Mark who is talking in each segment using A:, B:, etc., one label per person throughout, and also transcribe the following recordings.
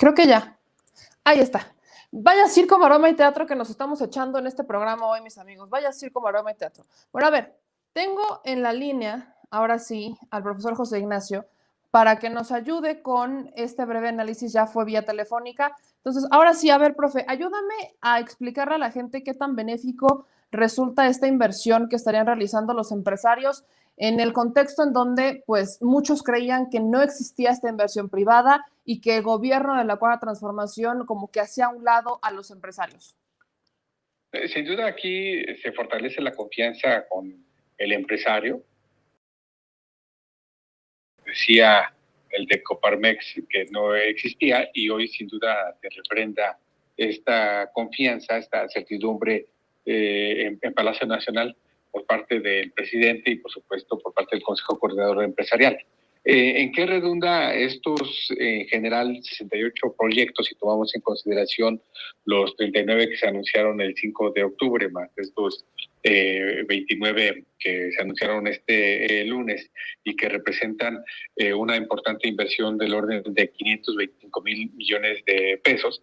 A: Creo que ya. Ahí está. Vaya circo, maroma y teatro que nos estamos echando en este programa hoy, mis amigos. Vaya circo, maroma y teatro. Bueno, a ver, tengo en la línea, ahora sí, al profesor José Ignacio, para que nos ayude con este breve análisis. Ya fue vía telefónica. Entonces, ahora sí, a ver, profe, ayúdame a explicarle a la gente qué tan benéfico resulta esta inversión que estarían realizando los empresarios en el contexto en donde pues muchos creían que no existía esta inversión privada y que el gobierno de la Cuarta Transformación como que hacía a un lado a los empresarios.
B: Sin duda aquí se fortalece la confianza con el empresario. Decía el de Coparmex que no existía y hoy sin duda te refrenda esta confianza, esta certidumbre en Palacio Nacional por parte del presidente y por supuesto por parte del Consejo Coordinador Empresarial. ¿En qué redunda estos, en general, 68 proyectos, si tomamos en consideración los 39 que se anunciaron el 5 de octubre, más estos 29 que se anunciaron este lunes y que representan una importante inversión del orden de 525,000 millones de pesos?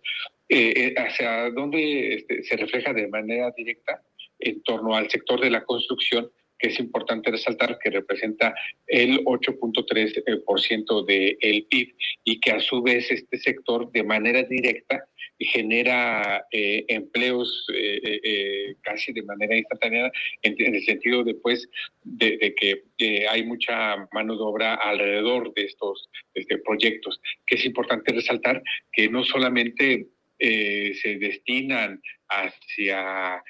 B: ¿Hacia dónde se refleja de manera directa? En torno al sector de la construcción, que es importante resaltar que representa el 8.3% del PIB y que a su vez este sector de manera directa genera empleos casi de manera instantánea en el sentido después de que hay mucha mano de obra alrededor de estos proyectos, que es importante resaltar que no solamente se destinan hacia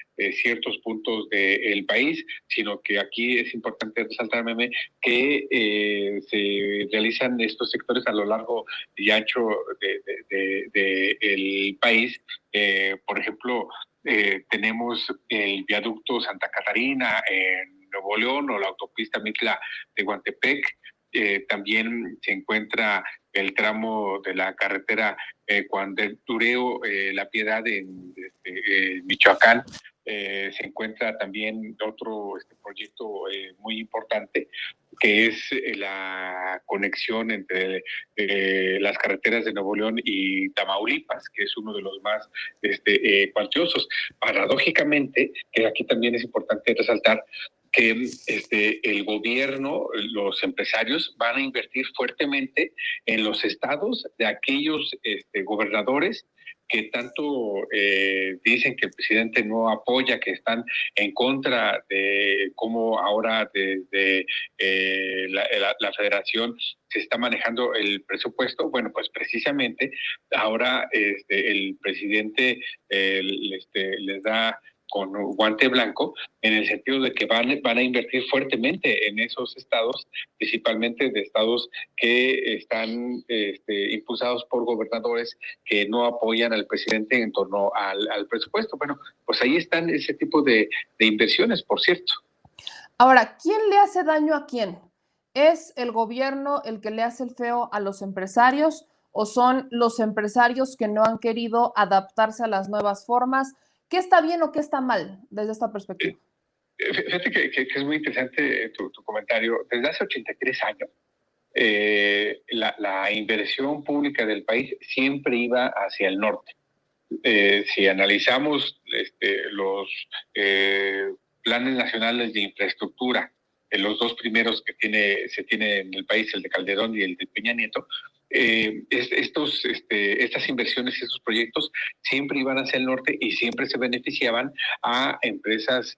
B: ciertos puntos del país, sino que aquí es importante resaltar, Meme, que se realizan estos sectores a lo largo y ancho del país. Por ejemplo, tenemos el viaducto Santa Catarina en Nuevo León o la autopista Mitla de Guantepec. También se encuentra el tramo de la carretera Cuandertureo, La Piedad en Michoacán. Se encuentra también otro proyecto muy importante que es la conexión entre las carreteras de Nuevo León y Tamaulipas, que es uno de los más cuantiosos. Paradójicamente, que aquí también es importante resaltar que el gobierno, los empresarios van a invertir fuertemente en los estados de aquellos gobernadores que tanto dicen que el presidente no apoya, que están en contra de cómo ahora desde la federación se está manejando el presupuesto. Bueno, pues precisamente ahora el presidente les da con guante blanco, en el sentido de que van a invertir fuertemente en esos estados, principalmente de estados que están impulsados por gobernadores que no apoyan al presidente en torno al presupuesto. Bueno, pues ahí están ese tipo de inversiones, por cierto.
A: Ahora, ¿quién le hace daño a quién? ¿Es el gobierno el que le hace el feo a los empresarios o son los empresarios que no han querido adaptarse a las nuevas formas? ¿Qué está bien o qué está mal desde esta perspectiva?
B: Fíjate que es muy interesante tu comentario. Desde hace 83 años, la inversión pública del país siempre iba hacia el norte. Si analizamos los planes nacionales de infraestructura, los dos primeros que se tiene en el país, el de Calderón y el de Peña Nieto, estas inversiones y estos proyectos siempre iban hacia el norte y siempre se beneficiaban a empresas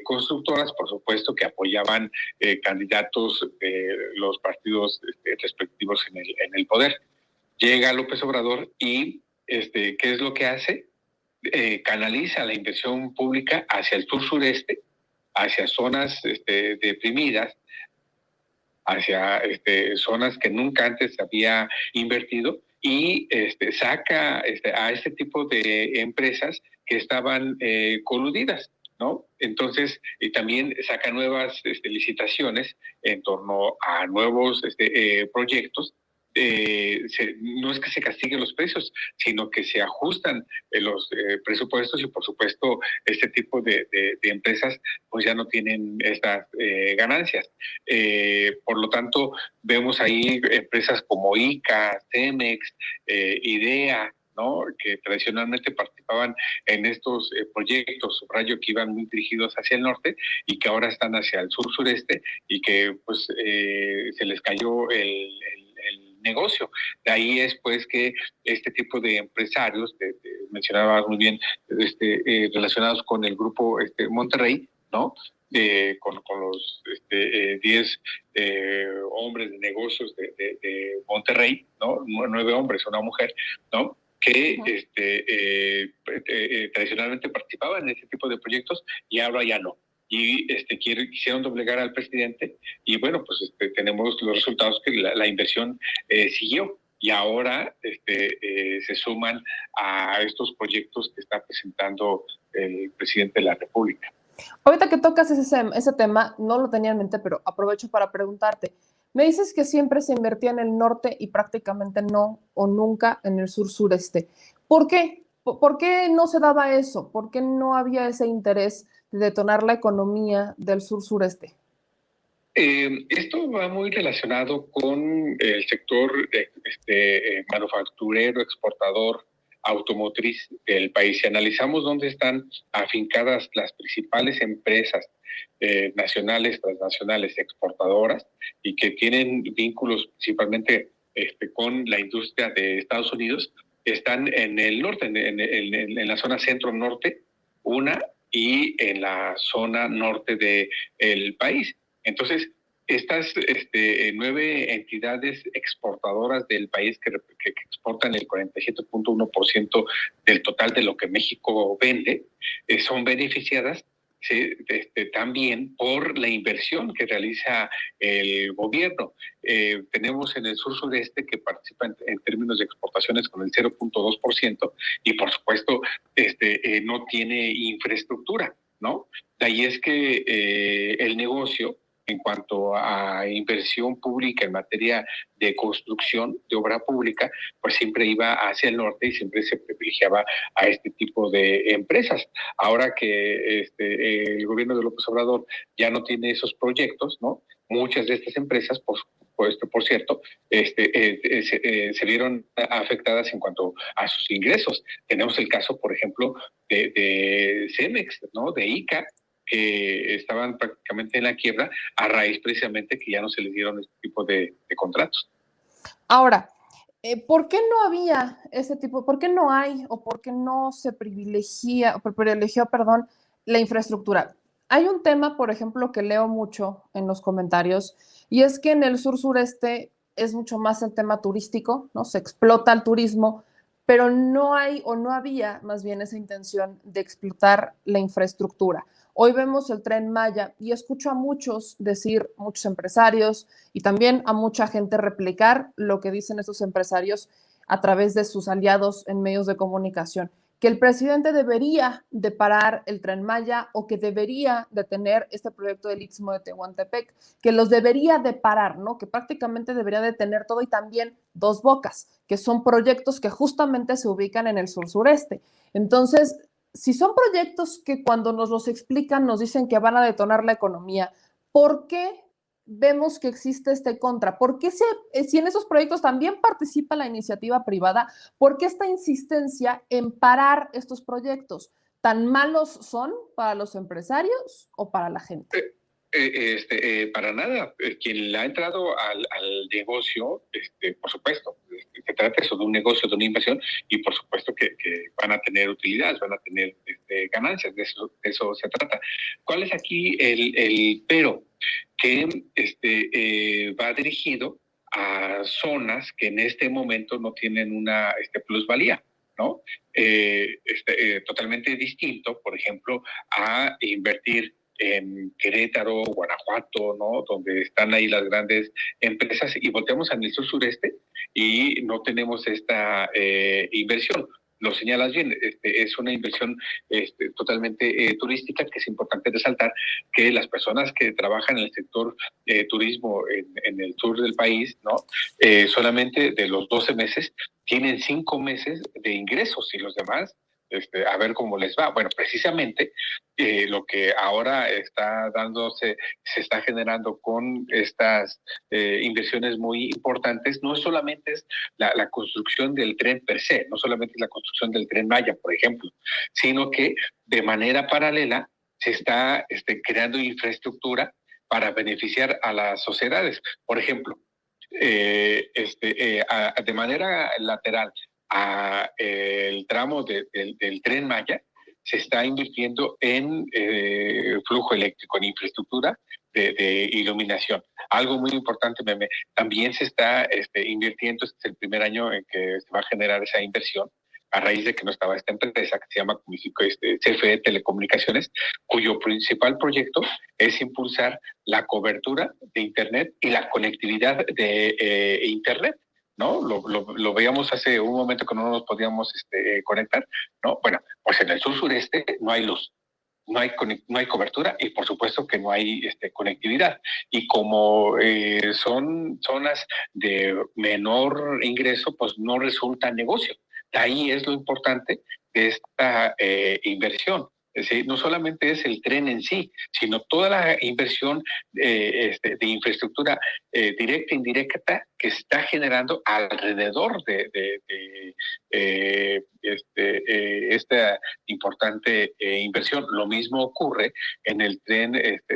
B: constructoras, por supuesto, que apoyaban candidatos de los partidos respectivos en el poder. Llega López Obrador y ¿qué es lo que hace? Canaliza la inversión pública hacia el sur-sureste, hacia zonas deprimidas, hacia zonas que nunca antes había invertido y saca a este tipo de empresas que estaban coludidas, ¿no? Entonces, y también saca nuevas licitaciones en torno a nuevos proyectos no es que se castiguen los precios, sino que se ajustan los presupuestos y por supuesto este tipo de empresas pues ya no tienen estas ganancias. Por lo tanto, vemos ahí empresas como ICA, Cemex, IDEA, ¿no? Que tradicionalmente participaban en estos proyectos, subrayo, que iban muy dirigidos hacia el norte y que ahora están hacia el sur-sureste y que pues se les cayó el negocio. De ahí es pues que este tipo de empresarios, mencionaba muy bien, relacionados con el grupo Monterrey, ¿no? Con los 10 hombres de negocios de Monterrey, ¿no? 9 hombres, una mujer, ¿no? Que tradicionalmente participaban en ese tipo de proyectos y ahora ya no. Y quisieron doblegar al presidente y bueno, pues tenemos los resultados que la inversión siguió y ahora se suman a estos proyectos que está presentando el presidente de la República.
A: Ahorita que tocas ese tema, no lo tenía en mente, pero aprovecho para preguntarte. Me dices que siempre se invertía en el norte y prácticamente no o nunca en el sur-sureste. ¿Por qué? ¿Por qué no se daba eso? ¿Por qué no había ese interés de detonar la economía del sur-sureste?
B: Esto va muy relacionado con el sector manufacturero, exportador, automotriz del país. Si analizamos dónde están afincadas las principales empresas nacionales, transnacionales, exportadoras y que tienen vínculos principalmente con la industria de Estados Unidos, están en el norte, en la zona centro-norte, una, y en la zona norte del país. Entonces, estas 9 entidades exportadoras del país que exportan el 47.1% del total de lo que México vende, son beneficiadas, ¿sí? También por la inversión que realiza el gobierno. Tenemos en el sur-sureste que participa en términos de exportaciones con el 0.2% y por supuesto no tiene infraestructura, ¿no? De ahí es que el negocio en cuanto a inversión pública en materia de construcción, de obra pública, pues siempre iba hacia el norte y siempre se privilegiaba a este tipo de empresas. Ahora que el gobierno de López Obrador ya no tiene esos proyectos, ¿no? Muchas de estas empresas, por cierto, se vieron afectadas en cuanto a sus ingresos. Tenemos el caso, por ejemplo, de Cemex, ¿no? De ICA, que estaban prácticamente en la quiebra a raíz precisamente que ya no se les dieron este tipo de contratos.
A: Ahora, ¿por qué no había ese tipo, por qué no hay o por qué no se privilegió, perdón, la infraestructura? Hay un tema, por ejemplo, que leo mucho en los comentarios y es que en el sur-sureste es mucho más el tema turístico, ¿no? Se explota el turismo, pero no hay o no había más bien esa intención de explotar la infraestructura. Hoy vemos el Tren Maya y escucho a muchos decir, muchos empresarios y también a mucha gente replicar lo que dicen estos empresarios a través de sus aliados en medios de comunicación, que el presidente debería de parar el Tren Maya o que debería detener este proyecto del Istmo de Tehuantepec, que los debería de parar, ¿no? Que prácticamente debería detener todo y también Dos Bocas, que son proyectos que justamente se ubican en el sur-sureste. Entonces, si son proyectos que cuando nos los explican nos dicen que van a detonar la economía, ¿por qué vemos que existe este contra? ¿Por qué si en esos proyectos también participa la iniciativa privada, por qué esta insistencia en parar estos proyectos? ¿Tan malos son para los empresarios o para la gente?
B: Para nada. Quien le ha entrado al negocio, por supuesto, se trata eso de un negocio, de una inversión, y por supuesto que van a tener utilidades, van a tener ganancias, de eso se trata. ¿Cuál es aquí el pero? Que va dirigido a zonas que en este momento no tienen una plusvalía, ¿no? Totalmente distinto, por ejemplo, a invertir en Querétaro, Guanajuato, ¿no? Donde están ahí las grandes empresas y volteamos al sur sureste y no tenemos esta inversión. lo señalas bien, es una inversión totalmente turística, que es importante resaltar que las personas que trabajan en el sector turismo en el sur del país, ¿no? Solamente de los 12 meses tienen 5 meses de ingresos, y los demás, a ver cómo les va. Bueno, precisamente lo que ahora está dándose, se está generando con estas inversiones muy importantes, no solamente es la construcción del tren per se, no solamente es la construcción del Tren Maya, por ejemplo, sino que de manera paralela se está creando infraestructura para beneficiar a las sociedades. Por ejemplo, de manera lateral a el tramo del Tren Maya, se está invirtiendo en flujo eléctrico, en infraestructura de iluminación. Algo muy importante, Meme, también se está invirtiendo, este es el primer año en que se va a generar esa inversión, a raíz de que no estaba esta empresa que se llama CFE Telecomunicaciones, cuyo principal proyecto es impulsar la cobertura de Internet y la conectividad de Internet, ¿no? Lo veíamos hace un momento que no nos podíamos conectar, ¿no? Bueno, pues en el sur-sureste no hay luz, no hay cobertura, y por supuesto que no hay conectividad. Y como son zonas de menor ingreso, pues no resulta negocio. Ahí es lo importante de esta inversión. Es decir, no solamente es el tren en sí, sino toda la inversión de infraestructura directa e indirecta que está generando alrededor de esta importante inversión. Lo mismo ocurre en el tren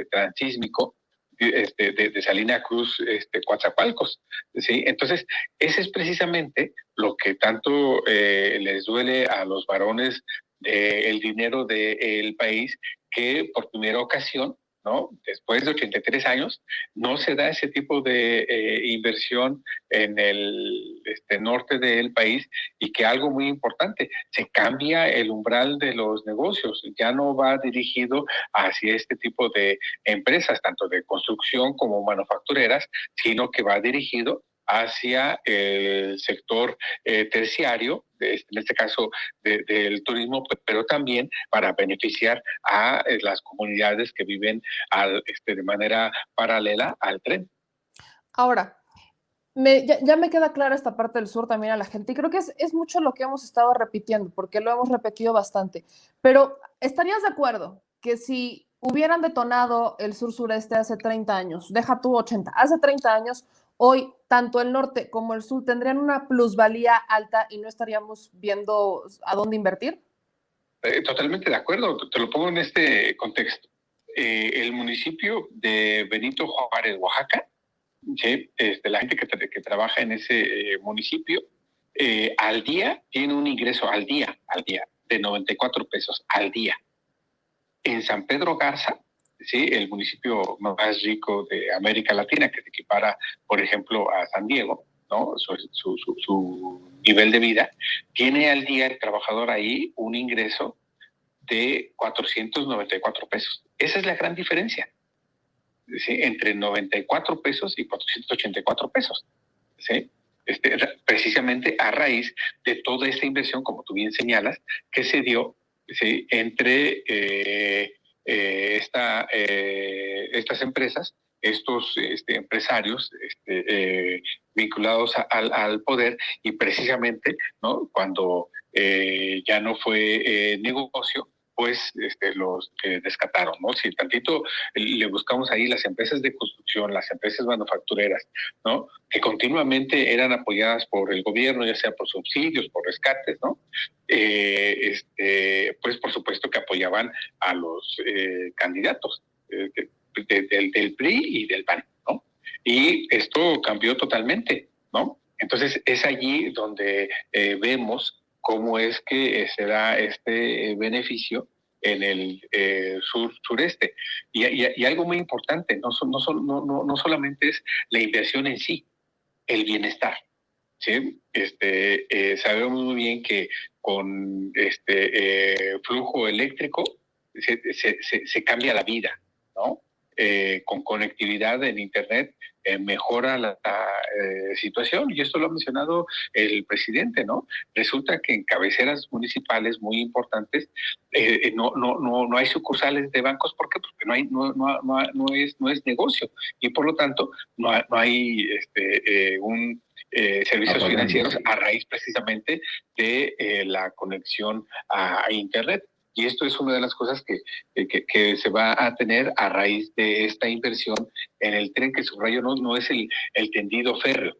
B: transísmico de Salina Cruz, Coatzacoalcos, ¿sí? Entonces, ese es precisamente lo que tanto les duele a los varones del dinero del país, que por primera ocasión, ¿no? Después de 83 años, no se da ese tipo de inversión en el norte del país, y que algo muy importante, se cambia el umbral de los negocios, ya no va dirigido hacia este tipo de empresas, tanto de construcción como manufactureras, sino que va dirigido hacia el sector terciario, en este caso del turismo, pero también para beneficiar a las comunidades que viven de manera paralela al tren.
A: Ahora, ya me queda clara esta parte del sur también a la gente, y creo que es mucho lo que hemos estado repitiendo, porque lo hemos repetido bastante, pero ¿estarías de acuerdo que si hubieran detonado el sur-sureste hace 30 años, deja tú 80, hace 30 años, hoy tanto el norte como el sur tendrían una plusvalía alta y no estaríamos viendo a dónde invertir?
B: Totalmente de acuerdo, te lo pongo en este contexto. El municipio de Benito Juárez, Oaxaca, ¿sí? La gente que trabaja en ese municipio, al día tiene un ingreso al día, de 94 pesos al día. En San Pedro Garza, ¿sí? El municipio más rico de América Latina, que se equipara, por ejemplo, a San Diego, ¿no? Su nivel de vida, tiene al día el trabajador ahí un ingreso de 494 pesos. Esa es la gran diferencia, ¿sí? Entre 94 pesos y 484 pesos, ¿sí? Precisamente a raíz de toda esta inversión, como tú bien señalas, que se dio, ¿sí? Entre estas empresas, estos empresarios vinculados al poder, y precisamente, ¿no? Cuando ya no fue negocio, pues los descataron, ¿no? Si tantito le buscamos ahí las empresas de construcción, las empresas manufactureras, ¿no? Que continuamente eran apoyadas por el gobierno, ya sea por subsidios, por rescates, ¿no? Pues por supuesto que apoyaban a los candidatos del PRI y del PAN, ¿no? Y esto cambió totalmente, ¿no? Entonces es allí donde vemos cómo es que se da este beneficio en el sureste. Y algo muy importante, no solamente es la inversión en sí, el bienestar. ¿Sí? Sabemos muy bien que con flujo eléctrico se cambia la vida, ¿no? con conectividad en Internet mejora la situación, y esto lo ha mencionado el presidente, ¿no? Resulta que en cabeceras municipales muy importantes no hay sucursales de bancos. ¿Por qué? Porque no es negocio, y por lo tanto no hay servicios financieros a raíz precisamente de la conexión a Internet. Y esto es una de las cosas que se va a tener a raíz de esta inversión en el tren, que subrayo no es el tendido férreo,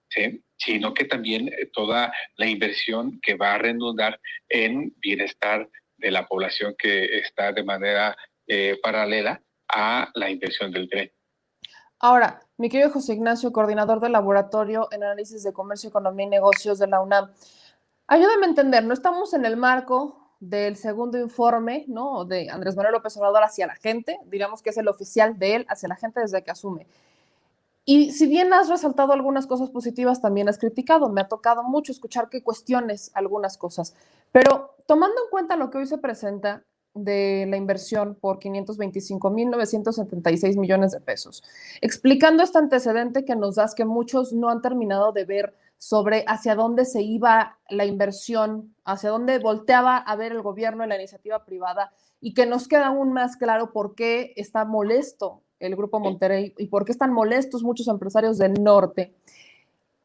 B: ¿sí? Sino que también toda la inversión que va a redundar en bienestar de la población que está de manera paralela a la inversión del tren.
A: Ahora, mi querido José Ignacio, coordinador del Laboratorio en Análisis de Comercio, Economía y Negocios de la UNAM, ayúdame a entender, no estamos en el marco del segundo informe, ¿no?, de Andrés Manuel López Obrador hacia la gente, digamos que es el oficial de él hacia la gente desde que asume. Y si bien has resaltado algunas cosas positivas, también has criticado. Me ha tocado mucho escuchar que cuestiones algunas cosas. Pero tomando en cuenta lo que hoy se presenta de la inversión por 525,976 millones de pesos, explicando este antecedente que nos das, que muchos no han terminado de ver sobre hacia dónde se iba la inversión, hacia dónde volteaba a ver el gobierno en la iniciativa privada, y que nos queda aún más claro por qué está molesto el Grupo Monterrey y por qué están molestos muchos empresarios del norte.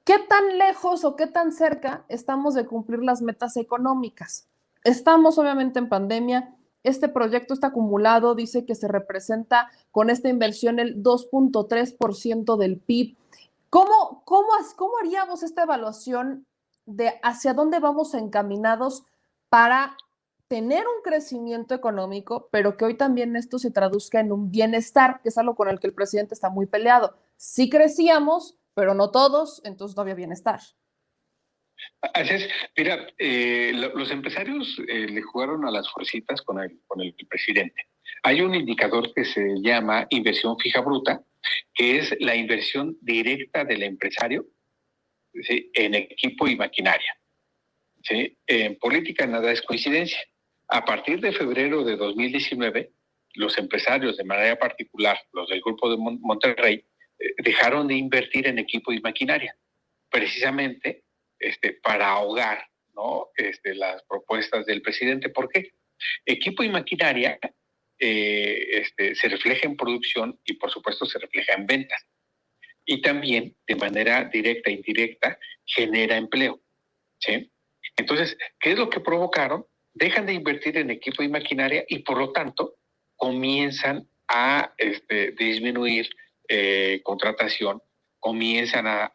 A: ¿Qué tan lejos o qué tan cerca estamos de cumplir las metas económicas? Estamos obviamente en pandemia. Este proyecto está acumulado, dice que se representa con esta inversión el 2.3% del PIB. ¿Cómo haríamos esta evaluación de hacia dónde vamos encaminados para tener un crecimiento económico, pero que hoy también esto se traduzca en un bienestar, que es algo con el que el presidente está muy peleado? Sí crecíamos, pero no todos, entonces no había bienestar.
B: Así es. Mira, los empresarios le jugaron a las fuercitas con el presidente. Hay un indicador que se llama inversión fija bruta, que es la inversión directa del empresario, ¿sí?, en equipo y maquinaria, ¿sí? En política nada es coincidencia. A partir de febrero de 2019, los empresarios, de manera particular los del Grupo de Monterrey, dejaron de invertir en equipo y maquinaria, precisamente para ahogar, ¿no?, las propuestas del presidente. ¿Por qué? Equipo y maquinaria se refleja en producción y, por supuesto, se refleja en ventas. Y también, de manera directa e indirecta, genera empleo, ¿sí? Entonces, ¿qué es lo que provocaron? Dejan de invertir en equipo y maquinaria, y por lo tanto comienzan a disminuir contratación, comienzan a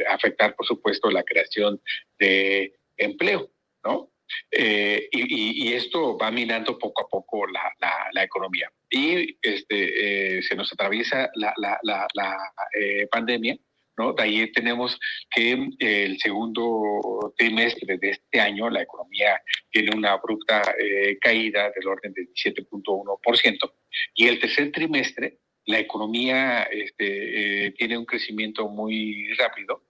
B: afectar, por supuesto, la creación de empleo, ¿no? Y esto va minando poco a poco la economía. Y se nos atraviesa la pandemia, ¿no? De ahí tenemos que el segundo trimestre de este año la economía tiene una abrupta caída del orden del 17.1%, y el tercer trimestre la economía tiene un crecimiento muy rápido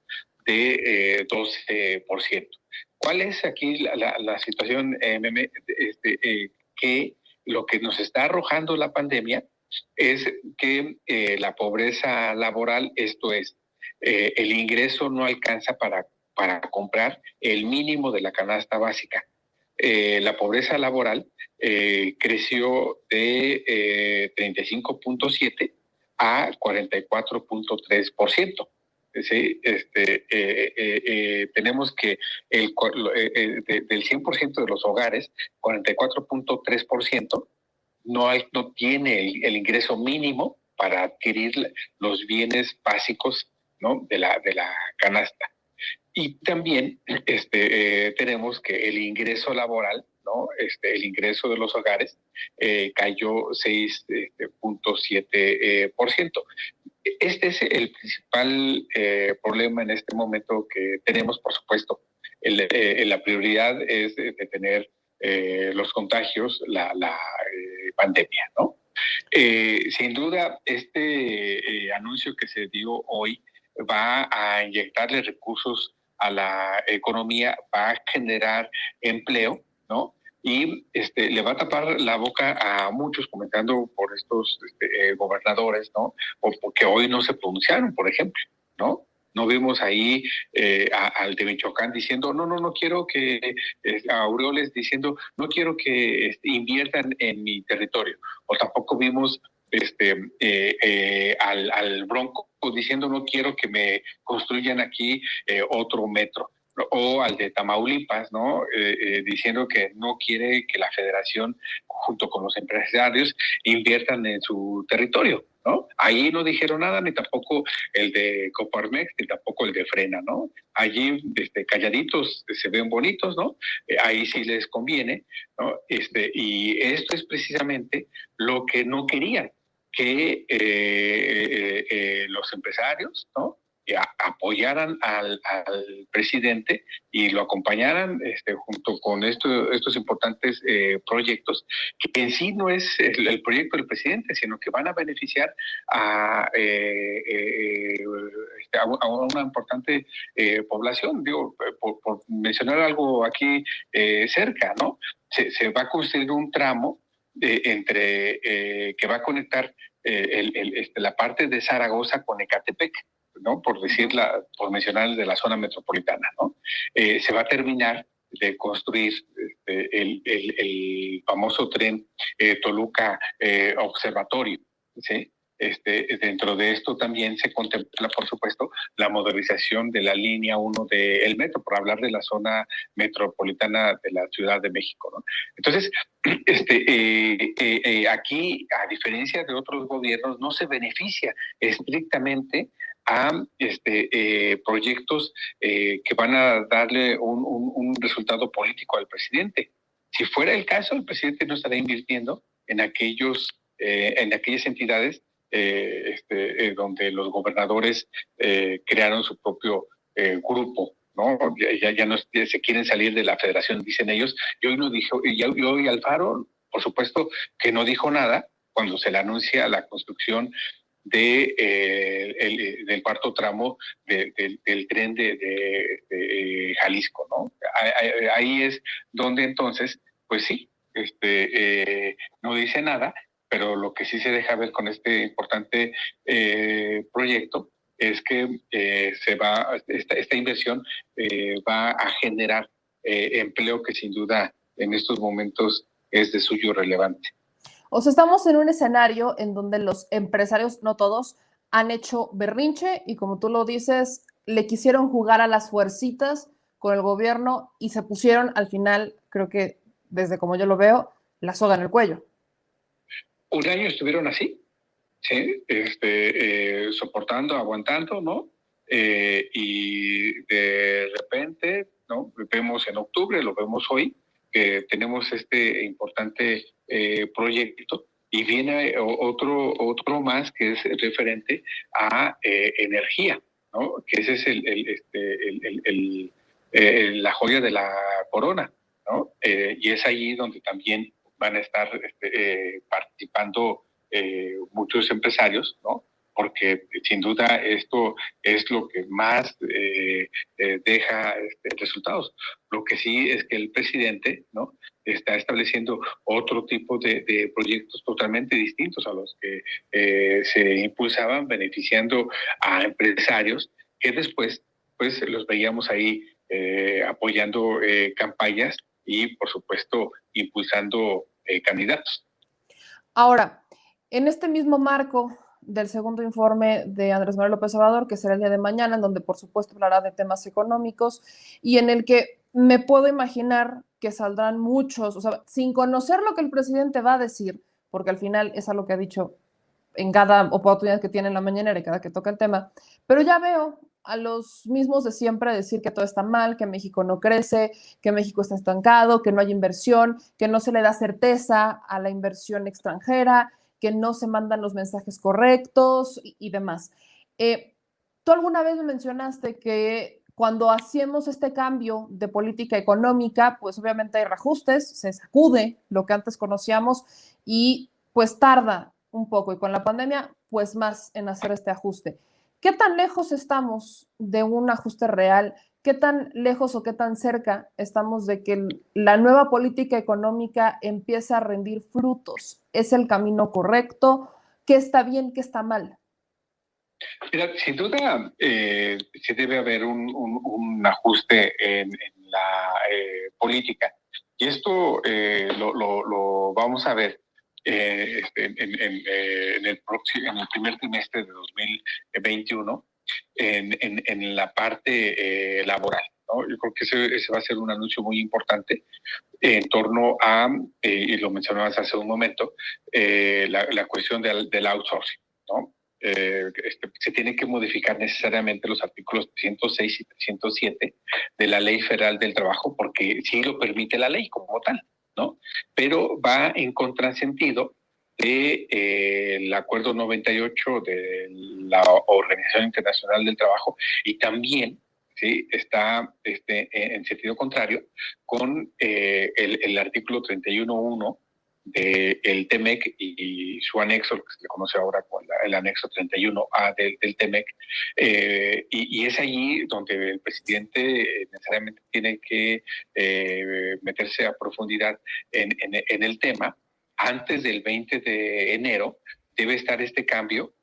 B: de 12%. ¿Cuál es aquí la situación, Meme? Que lo que nos está arrojando la pandemia es que la pobreza laboral, esto es, el ingreso no alcanza para comprar el mínimo de la canasta básica. La pobreza laboral creció de 35.7 a 44.3%. Sí, tenemos que del 100% de los hogares, 44.3% no tiene el ingreso mínimo para adquirir los bienes básicos, ¿no?, de la canasta. Y también tenemos que el ingreso laboral, ¿no?, el ingreso de los hogares cayó 6.7%. Este es el principal problema en este momento que tenemos. Por supuesto, la prioridad es detener los contagios, la pandemia, ¿no? Sin duda, anuncio que se dio hoy va a inyectarle recursos a la economía, va a generar empleo, ¿no? y le va a tapar la boca a muchos comentando por estos gobernadores, ¿no? O porque hoy no se pronunciaron, por ejemplo, ¿no? No vimos ahí al de Michoacán diciendo, no quiero que, a Aureoles diciendo, no quiero que inviertan en mi territorio. O tampoco vimos al Bronco diciendo, no quiero que me construyan aquí otro metro. O al de Tamaulipas, ¿no? Diciendo que no quiere que la federación, junto con los empresarios, inviertan en su territorio, ¿no? Ahí no dijeron nada, ni tampoco el de Coparmex, ni tampoco el de Frena, ¿no? Allí, calladitos, se ven bonitos, ¿no? Ahí sí les conviene, ¿no? Y esto es precisamente lo que no querían, que los empresarios, ¿no? Apoyaran al presidente y lo acompañaran junto con estos importantes proyectos, que en sí no es el proyecto del presidente, sino que van a beneficiar a una importante población. Digo, por mencionar algo aquí cerca, ¿no? Se va a construir un tramo que va a conectar la parte de Zaragoza con Ecatepec, ¿no? Por mencionar de la zona metropolitana, ¿no? Se va a terminar de construir el famoso tren Toluca Observatorio, ¿sí? Dentro de esto también se contempla, por supuesto, la modernización de la línea 1 del metro, por hablar de la zona metropolitana de la Ciudad de México, ¿no? Entonces, aquí, a diferencia de otros gobiernos, no se beneficia estrictamente a proyectos que van a darle un resultado político al presidente. Si fuera el caso, el presidente no estaría invirtiendo en aquellas entidades donde los gobernadores crearon su propio grupo, ¿no? Ya no se quieren salir de la federación, dicen ellos, y hoy no dijo, y hoy Alfaro, por supuesto, que no dijo nada cuando se le anuncia la construcción del cuarto tramo del tren de Jalisco, ¿no? Ahí es donde entonces, pues sí, no dice nada, pero lo que sí se deja ver con este importante proyecto es que esta inversión va a generar empleo que sin duda en estos momentos es de suyo relevante.
A: O sea, estamos en un escenario en donde los empresarios, no todos, han hecho berrinche y como tú lo dices, le quisieron jugar a las fuercitas con el gobierno y se pusieron al final, creo que desde como yo lo veo, la soga en el cuello.
B: Un año estuvieron así, ¿sí? Soportando, aguantando, ¿no? Y de repente, ¿no? Vemos en octubre, lo vemos hoy, que tenemos este importante proyecto y viene otro más que es referente a energía, ¿no? Que ese es la joya de la corona, ¿no? Y es allí donde también van a estar participando muchos empresarios, ¿no? Porque sin duda esto es lo que más deja resultados. Lo que sí es que el presidente, ¿no? Está estableciendo otro tipo de proyectos totalmente distintos a los que se impulsaban, beneficiando a empresarios que después pues los veíamos ahí apoyando campañas y por supuesto impulsando candidatos.
A: Ahora, en este mismo marco del segundo informe de Andrés Manuel López Obrador, que será el día de mañana, en donde por supuesto hablará de temas económicos y en el que me puedo imaginar que saldrán muchos, o sea, sin conocer lo que el presidente va a decir, porque al final es algo que ha dicho en cada oportunidad que tiene en la mañanera y cada que toca el tema, pero ya veo a los mismos de siempre decir que todo está mal, que México no crece, que México está estancado, que no hay inversión, que no se le da certeza a la inversión extranjera, que no se mandan los mensajes correctos y demás. Tú alguna vez me mencionaste que cuando hacemos este cambio de política económica, pues obviamente hay reajustes, se sacude lo que antes conocíamos y pues tarda un poco y con la pandemia pues más en hacer este ajuste. ¿Qué tan lejos estamos de un ajuste real? ¿qué tan lejos o qué tan cerca estamos de que la nueva política económica empiece a rendir frutos? ¿Es el camino correcto? ¿Qué está bien, qué está mal?
B: Mira, sin duda, sí debe haber un ajuste en la política. Y esto lo vamos a ver en el primer trimestre de 2021 en la parte laboral, ¿no? Yo creo que ese va a ser un anuncio muy importante en torno a, y lo mencionabas hace un momento, la cuestión del outsourcing, ¿no? Se tienen que modificar necesariamente los artículos 306 y 307 de la Ley Federal del Trabajo, porque sí lo permite la ley como tal, ¿no? Pero va en contrasentido del Acuerdo 98 de la Organización Internacional del Trabajo, y también ¿sí? Está en sentido contrario con el artículo 31.1 del TEMEC y su anexo, lo que se le conoce ahora como el anexo 31A del TEMEC, y es allí donde el presidente necesariamente tiene que meterse a profundidad en el tema. Antes del 20 de enero debe estar este cambio,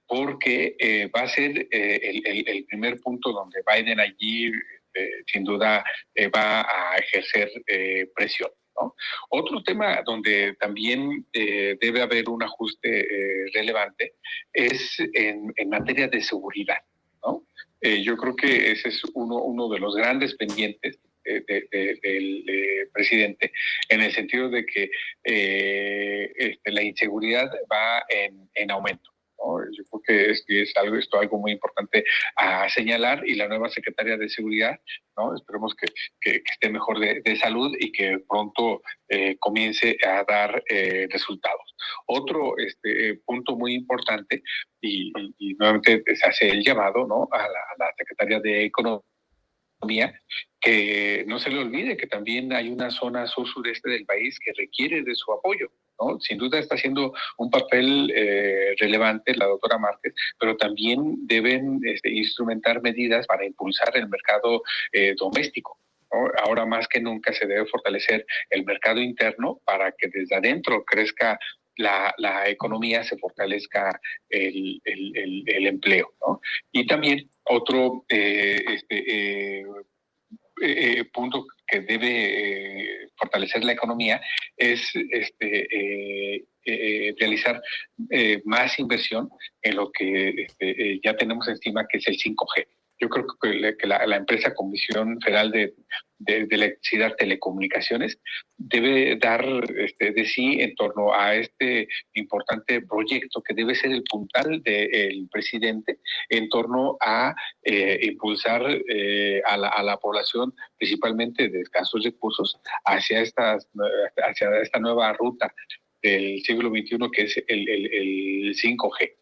B: porque va a ser el primer punto donde Biden allí sin duda va a ejercer presión, ¿no? Otro tema donde también debe haber un ajuste relevante es en materia de seguridad, ¿no? Yo creo que ese es uno de los grandes pendientes del presidente, en el sentido de que la inseguridad va en aumento, ¿no? Yo creo que es algo muy importante a señalar, y la nueva secretaria de Seguridad, ¿no? Esperemos que esté mejor de salud y que pronto comience a dar resultados. Otro punto muy importante, y nuevamente se hace el llamado, ¿no? a la secretaria de Economía, que no se le olvide que también hay una zona sur-sureste del país que requiere de su apoyo, ¿no? Sin duda está haciendo un papel relevante la doctora Márquez, pero también deben instrumentar medidas para impulsar el mercado doméstico, ¿no? Ahora más que nunca se debe fortalecer el mercado interno para que desde adentro crezca la economía, se fortalezca el empleo, ¿no? Y también otro punto que debe fortalecer la economía es realizar más inversión en lo que ya tenemos encima, que es el 5G. Yo creo que la empresa Comisión Federal de Electricidad Telecomunicaciones debe dar de sí en torno a este importante proyecto que debe ser el puntal del presidente en torno a impulsar a la población, principalmente de escasos recursos, hacia esta nueva ruta del siglo XXI, que es el 5G.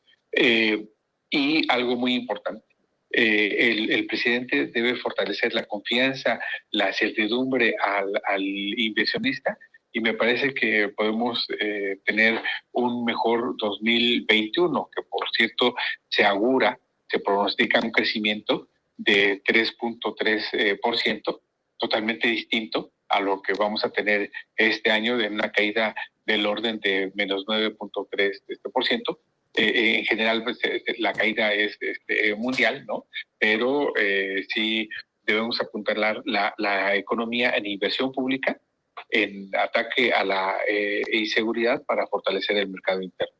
B: Y algo muy importante, el presidente debe fortalecer la confianza, la certidumbre al inversionista, y me parece que podemos tener un mejor 2021, que por cierto se pronostica un crecimiento de 3.3%, totalmente distinto a lo que vamos a tener este año, de una caída del orden de menos 9.3%. En general, pues, la caída es mundial, ¿no? Pero sí debemos apuntalar la economía en inversión pública, en ataque a la inseguridad, para fortalecer el mercado interno.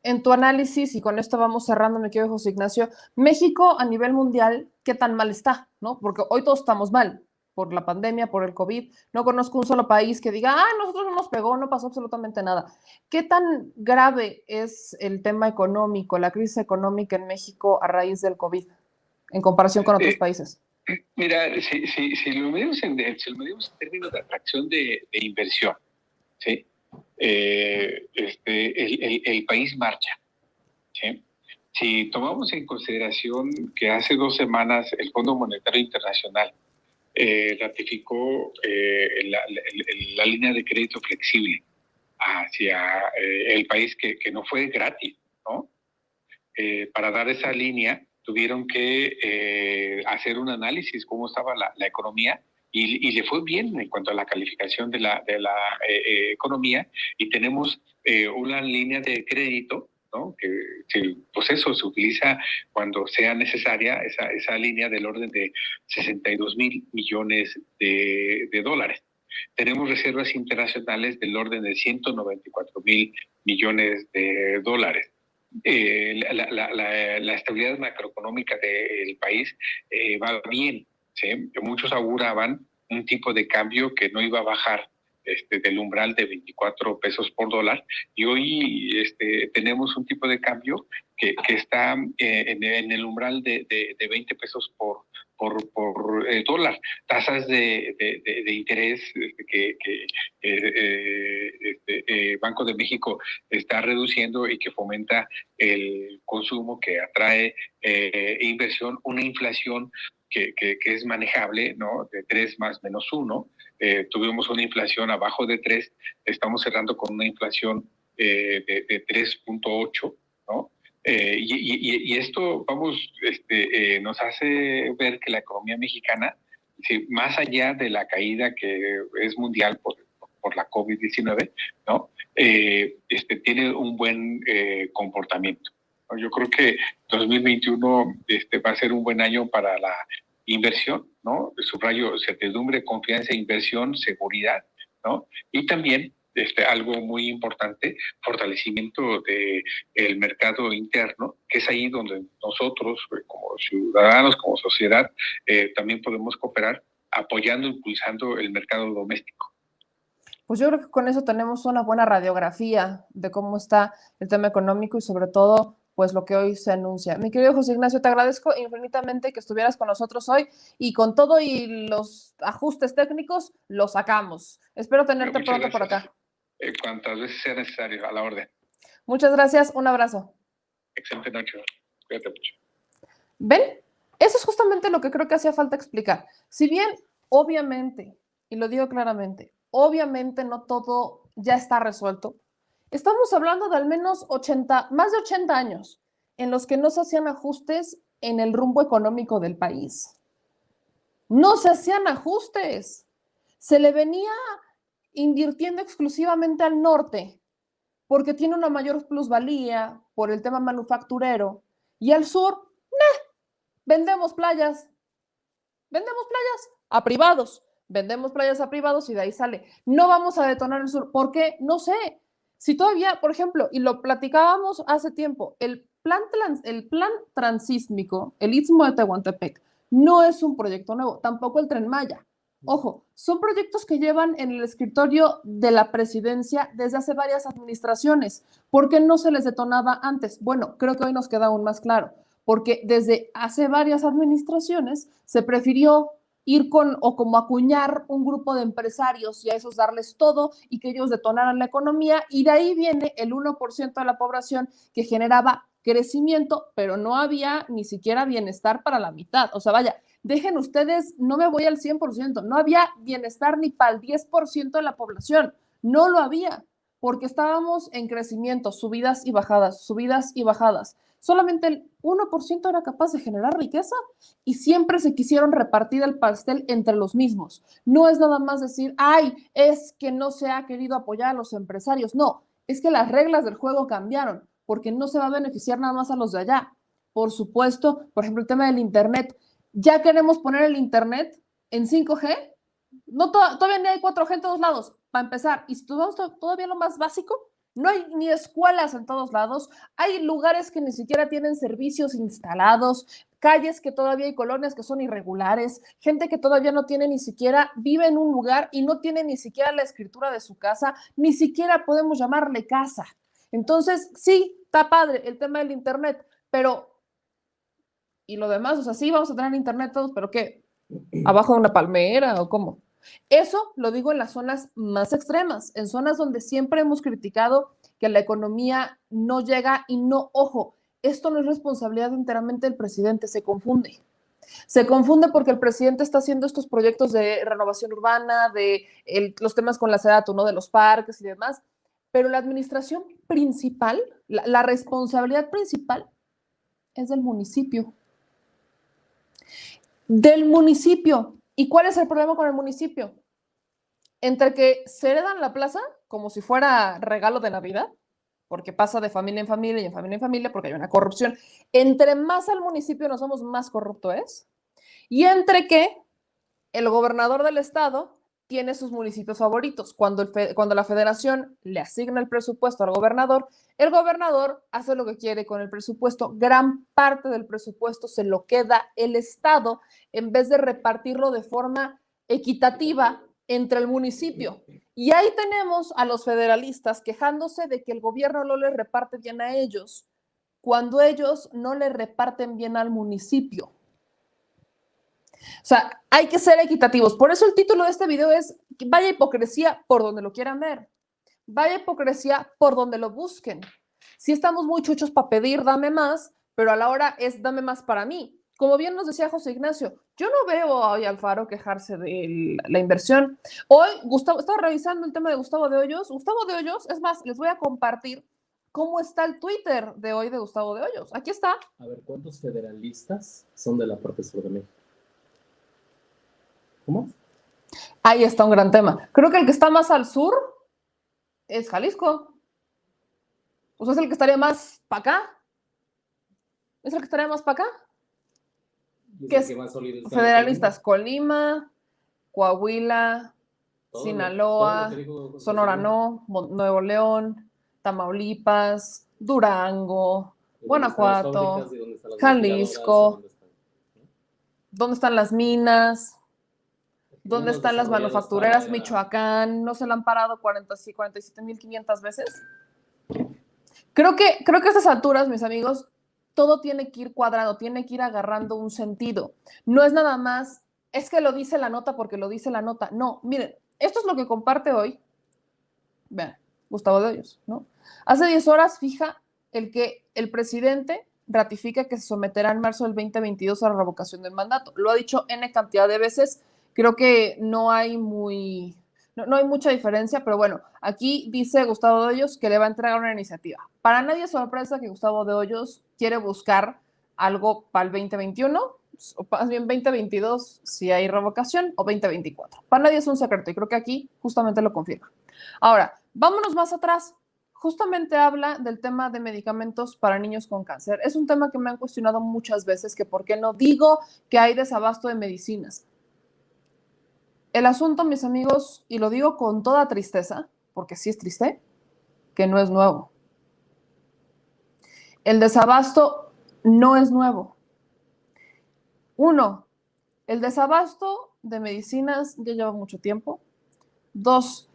A: En tu análisis, y con esto vamos cerrando, me querido José Ignacio, México a nivel mundial, ¿qué tan mal está? ¿No? Porque hoy todos estamos mal por la pandemia, por el COVID. No conozco un solo país que diga, ah, nosotros no nos pegó, no pasó absolutamente nada. ¿Qué tan grave es el tema económico, la crisis económica en México a raíz del COVID, en comparación con otros países?
B: Mira, si lo medimos en términos de atracción de inversión, ¿sí? El país marcha, ¿sí? Si tomamos en consideración que hace 2 semanas el Fondo Monetario Internacional ratificó la línea de crédito flexible hacia el país, que no fue gratis, ¿no? Para dar esa línea tuvieron que hacer un análisis cómo estaba la economía y le fue bien en cuanto a la calificación de la economía, y tenemos una línea de crédito, ¿no? Pues eso se utiliza cuando sea necesaria, esa línea del orden de 62,000 millones de dólares. Tenemos reservas internacionales del orden de 194,000 millones de dólares. La estabilidad macroeconómica del país va bien, ¿sí? Muchos auguraban un tipo de cambio que no iba a bajar del umbral de 24 pesos por dólar, y hoy tenemos un tipo de cambio que está en el umbral de 20 pesos por dólar. Tasas de interés que Banco de México está reduciendo y que fomenta el consumo, que atrae inversión, una inflación que es manejable, ¿no? De 3 más menos 1. Tuvimos una inflación abajo de 3, estamos cerrando con una inflación de 3.8, ¿no? Y esto, nos hace ver que la economía mexicana, sí, más allá de la caída que es mundial por la COVID-19, ¿no? Tiene un buen comportamiento. Yo creo que 2021 va a ser un buen año para la inversión, ¿no? Subrayo: certidumbre, confianza, inversión, seguridad, ¿no? Y también algo muy importante, fortalecimiento del mercado interno, que es ahí donde nosotros, como ciudadanos, como sociedad, también podemos cooperar, apoyando, impulsando el mercado doméstico.
A: Pues yo creo que con eso tenemos una buena radiografía de cómo está el tema económico y sobre todo, pues lo que hoy se anuncia. Mi querido José Ignacio, te agradezco infinitamente que estuvieras con nosotros hoy, y con todo y los ajustes técnicos lo sacamos. Espero tenerte pronto por acá.
B: Cuantas veces sea necesario, a la orden.
A: Muchas gracias, un abrazo.
B: Excelente noche, cuídate mucho.
A: ¿Ven? Eso es justamente lo que creo que hacía falta explicar. Si bien, obviamente, y lo digo claramente, obviamente no todo ya está resuelto, estamos hablando de al menos más de 80 años en los que no se hacían ajustes en el rumbo económico del país. No se hacían ajustes. Se le venía invirtiendo exclusivamente al norte porque tiene una mayor plusvalía por el tema manufacturero, y al sur, vendemos playas a privados, vendemos playas a privados y de ahí sale. No vamos a detonar el sur. ¿Por qué? No sé. Si todavía, por ejemplo, y lo platicábamos hace tiempo, el plan transísmico, el Istmo de Tehuantepec, no es un proyecto nuevo, tampoco el Tren Maya. Ojo, son proyectos que llevan en el escritorio de la presidencia desde hace varias administraciones. ¿Por qué no se les detonaba antes? Bueno, creo que hoy nos queda aún más claro, porque desde hace varias administraciones se prefirió ir con o como acuñar un grupo de empresarios y a esos darles todo y que ellos detonaran la economía, y de ahí viene el 1% de la población que generaba crecimiento, pero no había ni siquiera bienestar para la mitad. O sea, vaya, dejen ustedes, no me voy al 100%, no había bienestar ni para el 10% de la población, no lo había, porque estábamos en crecimiento, subidas y bajadas, subidas y bajadas. Solamente el 1% era capaz de generar riqueza y siempre se quisieron repartir el pastel entre los mismos. No es nada más decir, ay, es que no se ha querido apoyar a los empresarios. No, es que las reglas del juego cambiaron porque no se va a beneficiar nada más a los de allá. Por supuesto, por ejemplo, el tema del Internet. Ya queremos poner el Internet en 5G. No, todavía ni hay 4G en todos lados, para empezar. Y si vamos todavía lo más básico, no hay ni escuelas en todos lados, hay lugares que ni siquiera tienen servicios instalados, calles que todavía hay colonias que son irregulares, gente que todavía no tiene ni siquiera, vive en un lugar y no tiene ni siquiera la escritura de su casa, ni siquiera podemos llamarle casa. Entonces, sí, está padre el tema del Internet, pero ¿y lo demás? O sea, sí, vamos a tener Internet todos, pero ¿qué? ¿Abajo de una palmera o cómo? Eso lo digo en las zonas más extremas, en zonas donde siempre hemos criticado que la economía no llega y no, ojo, esto no es responsabilidad enteramente del presidente, se confunde. Se confunde porque el presidente está haciendo estos proyectos de renovación urbana, de los temas con la SEDATU, ¿no? De los parques y demás, pero la administración principal, la responsabilidad principal es del municipio. del municipio. ¿Y cuál es el problema con el municipio? Entre que se heredan la plaza como si fuera regalo de Navidad, porque pasa de familia en familia y en familia en familia, porque hay una corrupción. Entre más al municipio nos vamos, más corrupto es. Y entre que el gobernador del estado tiene sus municipios favoritos. Cuando la federación le asigna el presupuesto al gobernador, el gobernador hace lo que quiere con el presupuesto. Gran parte del presupuesto se lo queda el estado en vez de repartirlo de forma equitativa entre el municipio. Y ahí tenemos a los federalistas quejándose de que el gobierno no les reparte bien a ellos, cuando ellos no le reparten bien al municipio. O sea, hay que ser equitativos. Por eso el título de este video es vaya hipocresía por donde lo quieran ver. Vaya hipocresía por donde lo busquen. Si estamos muy chuchos para pedir, dame más, pero a la hora es dame más para mí. Como bien nos decía José Ignacio, yo no veo hoy a Alfaro quejarse de la inversión. Hoy, Gustavo, estaba revisando el tema de Gustavo de Hoyos. Gustavo de Hoyos, es más, les voy a compartir cómo está el Twitter de hoy de Gustavo de Hoyos. Aquí está.
C: A ver, ¿cuántos federalistas son de la parte sur de México? ¿Cómo?
A: Ahí está un gran tema. Creo que el que está más al sur es Jalisco. O sea, es el que estaría más para acá. Es el que estaría más para acá. ¿Qué es? Federalistas, Colima, Coahuila, Sinaloa, Sonora no, Nuevo León, Tamaulipas, Durango, Guanajuato, Jalisco. ¿Dónde están las minas? ¿Dónde están las manufactureras? Michoacán. ¿No se la han parado 47.500 veces? Creo que a estas alturas, mis amigos, todo tiene que ir cuadrado, tiene que ir agarrando un sentido. No es nada más, es que lo dice la nota porque lo dice la nota. No, miren, esto es lo que comparte hoy. Vean, Gustavo de Hoyos, ¿no? Hace 10 horas fija el que el presidente ratifica que se someterá en marzo del 2022 a la revocación del mandato. Lo ha dicho N cantidad de veces. Creo que no hay mucha diferencia, pero bueno, aquí dice Gustavo de Hoyos que le va a entregar una iniciativa. Para nadie es sorpresa que Gustavo de Hoyos quiere buscar algo para el 2021, o más bien 2022 si hay revocación, o 2024. Para nadie es un secreto y creo que aquí justamente lo confirma. Ahora, vámonos más atrás. Justamente habla del tema de medicamentos para niños con cáncer. Es un tema que me han cuestionado muchas veces, que por qué no digo que hay desabasto de medicinas. El asunto, mis amigos, y lo digo con toda tristeza, porque sí es triste, que no es nuevo. El desabasto no es nuevo. Uno, el desabasto de medicinas ya lleva mucho tiempo. Dos,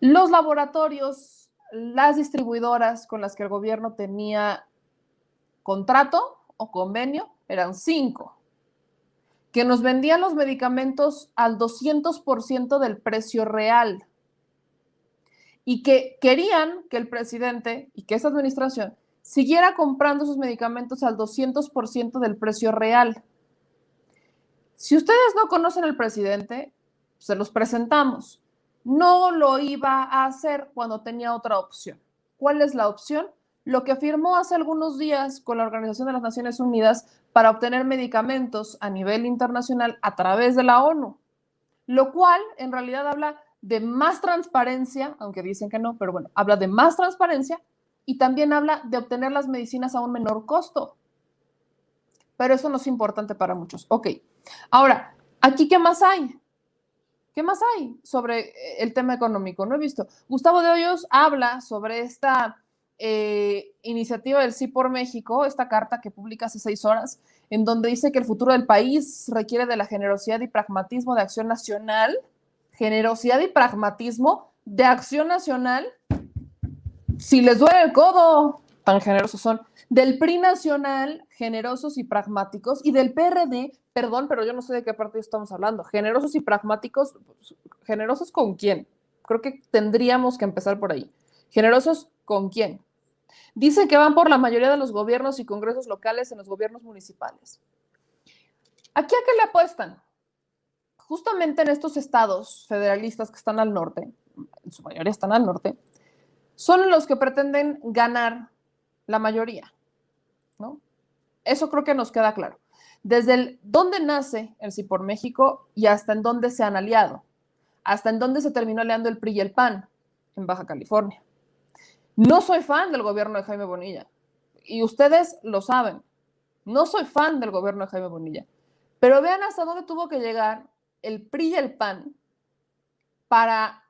A: los laboratorios, las distribuidoras con las que el gobierno tenía contrato o convenio eran 5, que nos vendían los medicamentos al 200% del precio real y que querían que el presidente y que esta administración siguiera comprando sus medicamentos al 200% del precio real. Si ustedes no conocen al presidente, se los presentamos. No lo iba a hacer cuando tenía otra opción. ¿Cuál es la opción? Lo que firmó hace algunos días con la Organización de las Naciones Unidas para obtener medicamentos a nivel internacional a través de la ONU, lo cual en realidad habla de más transparencia, aunque dicen que no, pero bueno, habla de más transparencia y también habla de obtener las medicinas a un menor costo. Pero eso no es importante para muchos. Ok, ahora, ¿aquí qué más hay? ¿Qué más hay sobre el tema económico? No he visto. Gustavo de Hoyos habla sobre esta iniciativa del Sí por México, esta carta que publica hace 6 horas, en donde dice que el futuro del país requiere de la generosidad y pragmatismo de Acción Nacional. Generosidad y pragmatismo de Acción Nacional. Si les duele el codo, tan generosos son. Del PRI Nacional, generosos y pragmáticos, y del PRD, perdón, pero yo no sé de qué partido estamos hablando. Generosos y pragmáticos, ¿generosos con quién? Creo que tendríamos que empezar por ahí. ¿Generosos con quién? Dicen que van por la mayoría de los gobiernos y congresos locales en los gobiernos municipales. ¿Aquí a qué le apuestan? Justamente en estos estados federalistas que están al norte, en su mayoría están al norte, son los que pretenden ganar la mayoría, ¿no? Eso creo que nos queda claro. Desde dónde nace el Sí por México y hasta en dónde se han aliado, hasta en dónde se terminó aliando el PRI y el PAN en Baja California. No soy fan del gobierno de Jaime Bonilla y ustedes lo saben. No soy fan del gobierno de Jaime Bonilla, pero vean hasta dónde tuvo que llegar el PRI y el PAN para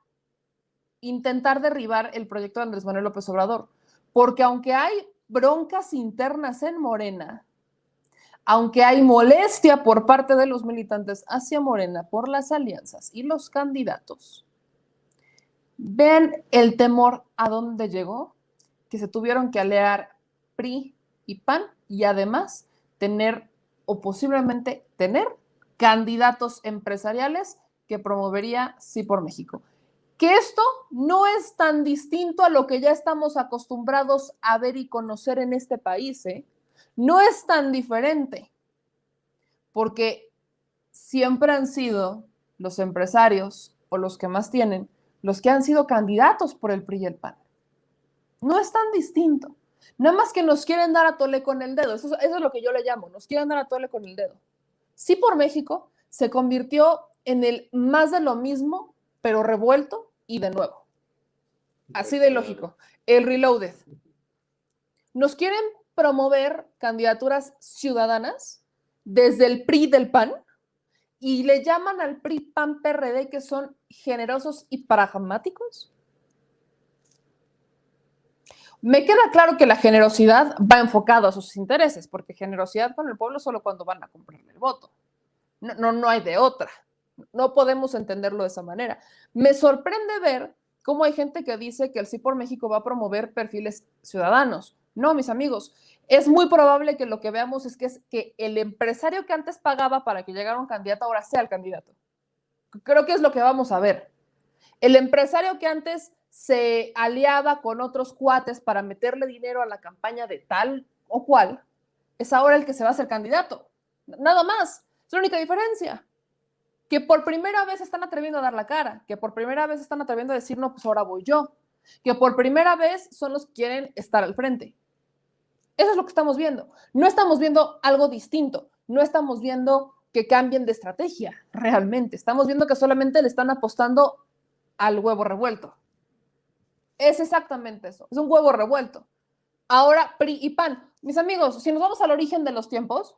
A: intentar derribar el proyecto de Andrés Manuel López Obrador. Porque aunque hay broncas internas en Morena, aunque hay molestia por parte de los militantes hacia Morena por las alianzas y los candidatos, vean el temor a dónde llegó, que se tuvieron que aliar PRI y PAN y además tener o posiblemente tener candidatos empresariales que promovería Sí por México. Que esto no es tan distinto a lo que ya estamos acostumbrados a ver y conocer en este país, ¿eh? No es tan diferente, porque siempre han sido los empresarios o los que más tienen, los que han sido candidatos por el PRI y el PAN. No es tan distinto. Nada más que nos quieren dar a tole con el dedo. Eso es lo que yo le llamo, nos quieren dar a tole con el dedo. Sí por México se convirtió en el más de lo mismo, pero revuelto y de nuevo. Así de lógico. El Reloaded. Nos quieren promover candidaturas ciudadanas desde el PRI del PAN y le llaman al PRI PAN PRD que son generosos y pragmáticos. Me queda claro que la generosidad va enfocada a sus intereses, porque generosidad con el pueblo solo cuando van a comprarle el voto. No hay de otra. No podemos entenderlo de esa manera. Me sorprende ver cómo hay gente que dice que el Sí por México va a promover perfiles ciudadanos. No, mis amigos, es muy probable que lo que veamos es que el empresario que antes pagaba para que llegara un candidato ahora sea el candidato. Creo que es lo que vamos a ver. El empresario que antes se aliaba con otros cuates para meterle dinero a la campaña de tal o cual, es ahora el que se va a hacer candidato. Nada más. Es la única diferencia. Que por primera vez están atreviendo a dar la cara, que por primera vez están atreviendo a decir, no, pues ahora voy yo, que por primera vez son los que quieren estar al frente. Eso es lo que estamos viendo. No estamos viendo algo distinto, no estamos viendo que cambien de estrategia realmente, estamos viendo que solamente le están apostando al huevo revuelto. Es exactamente eso, es un huevo revuelto. Ahora PRI y PAN. Mis amigos, si nos vamos al origen de los tiempos,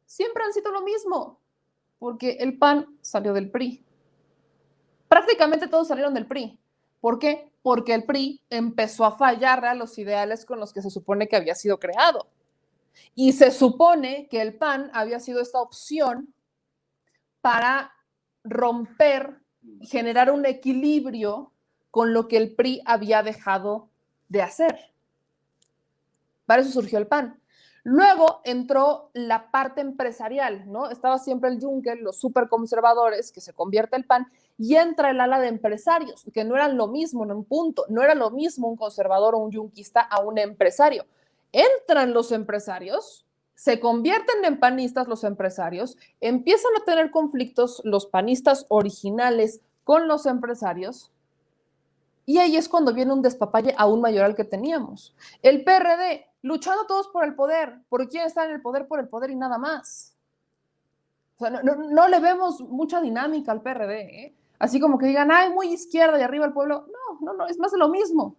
A: siempre han sido lo mismo, porque el PAN salió del PRI. Prácticamente todos salieron del PRI. ¿Por qué? Porque el PRI empezó a fallar a los ideales con los que se supone que había sido creado. Y se supone que el PAN había sido esta opción para romper, generar un equilibrio con lo que el PRI había dejado de hacer. Para eso surgió el PAN. Luego entró la parte empresarial, ¿no? Estaba siempre el yunque, los superconservadores, que se convierte el PAN, y entra el ala de empresarios, que no eran lo mismo en un punto, no era lo mismo un conservador o un yunquista a un empresario. Entran los empresarios, se convierten en panistas los empresarios, empiezan a tener conflictos los panistas originales con los empresarios, y ahí es cuando viene un despapalle aún mayor al que teníamos. El PRD, luchando todos por el poder, por quién está en el poder y nada más. O sea, no le vemos mucha dinámica al PRD, ¿eh? Así como que digan, ay, muy izquierda y arriba el pueblo. No, es más de lo mismo.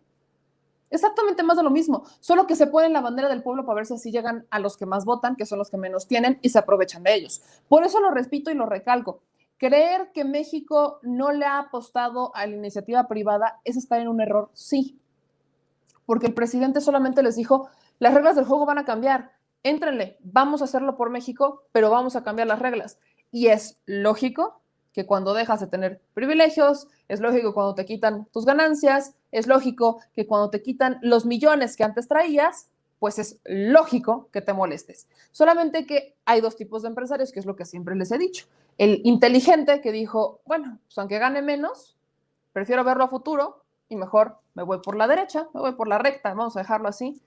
A: Exactamente más de lo mismo. Solo que se ponen la bandera del pueblo para ver si así llegan a los que más votan, que son los que menos tienen, y se aprovechan de ellos. Por eso lo repito y lo recalco. Creer que México no le ha apostado a la iniciativa privada es estar en un error, sí. Porque el presidente solamente les dijo, las reglas del juego van a cambiar, éntrenle, vamos a hacerlo por México, pero vamos a cambiar las reglas. Y es lógico que cuando dejas de tener privilegios, es lógico cuando te quitan tus ganancias, es lógico que cuando te quitan los millones que antes traías, pues es lógico que te molestes. Solamente que hay dos tipos de empresarios, que es lo que siempre les he dicho. El inteligente que dijo, bueno, pues aunque gane menos, prefiero verlo a futuro y mejor me voy por la derecha, me voy por la recta, vamos a dejarlo así.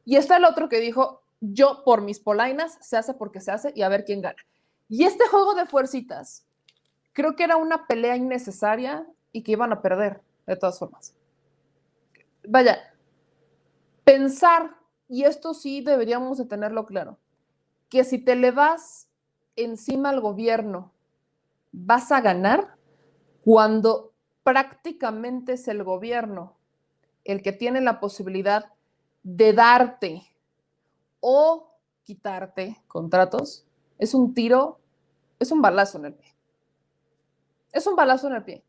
A: Y está el otro que dijo, yo por mis polainas, se hace porque se hace y a ver quién gana. Y este juego de fuercitas, creo que era una pelea innecesaria y que iban a perder, de todas formas. Vaya, pensar, y esto sí deberíamos de tenerlo claro, que si te le vas encima al gobierno vas a ganar cuando prácticamente es el gobierno el que tiene la posibilidad de darte o quitarte contratos, es un tiro, es un balazo en el pie. Es un balazo en el pie.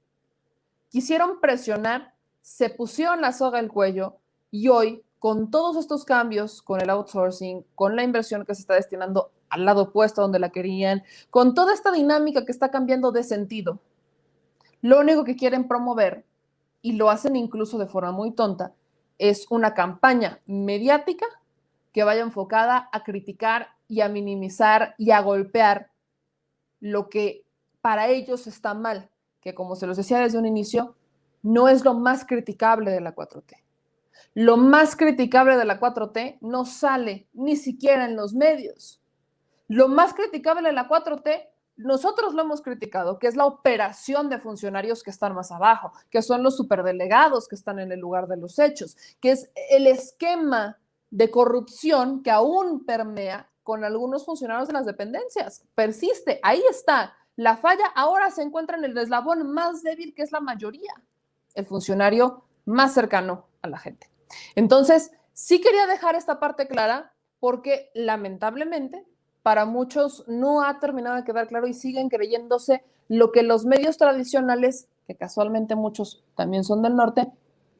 A: Quisieron presionar, se pusieron la soga al cuello y hoy, con todos estos cambios, con el outsourcing, con la inversión que se está destinando al lado opuesto donde la querían, con toda esta dinámica que está cambiando de sentido, lo único que quieren promover, y lo hacen incluso de forma muy tonta, es una campaña mediática que vaya enfocada a criticar y a minimizar y a golpear lo que para ellos está mal, que como se los decía desde un inicio, no es lo más criticable de la 4T. Lo más criticable de la 4T no sale ni siquiera en los medios. Lo más criticable de la 4T, nosotros lo hemos criticado, que es la operación de funcionarios que están más abajo, que son los superdelegados que están en el lugar de los hechos, que es el esquema de corrupción que aún permea con algunos funcionarios de las dependencias. Persiste, ahí está. La falla ahora se encuentra en el eslabón más débil, que es la mayoría, el funcionario más cercano a la gente. Entonces, sí quería dejar esta parte clara porque lamentablemente para muchos no ha terminado de quedar claro y siguen creyéndose lo que los medios tradicionales, que casualmente muchos también son del norte,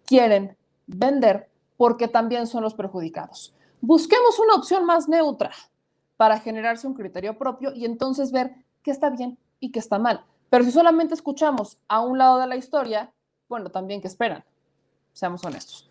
A: quieren vender porque también son los perjudicados. Busquemos una opción más neutra para generarse un criterio propio y entonces ver qué está bien y qué está mal. Pero si solamente escuchamos a un lado de la historia, bueno, también qué esperan, seamos honestos.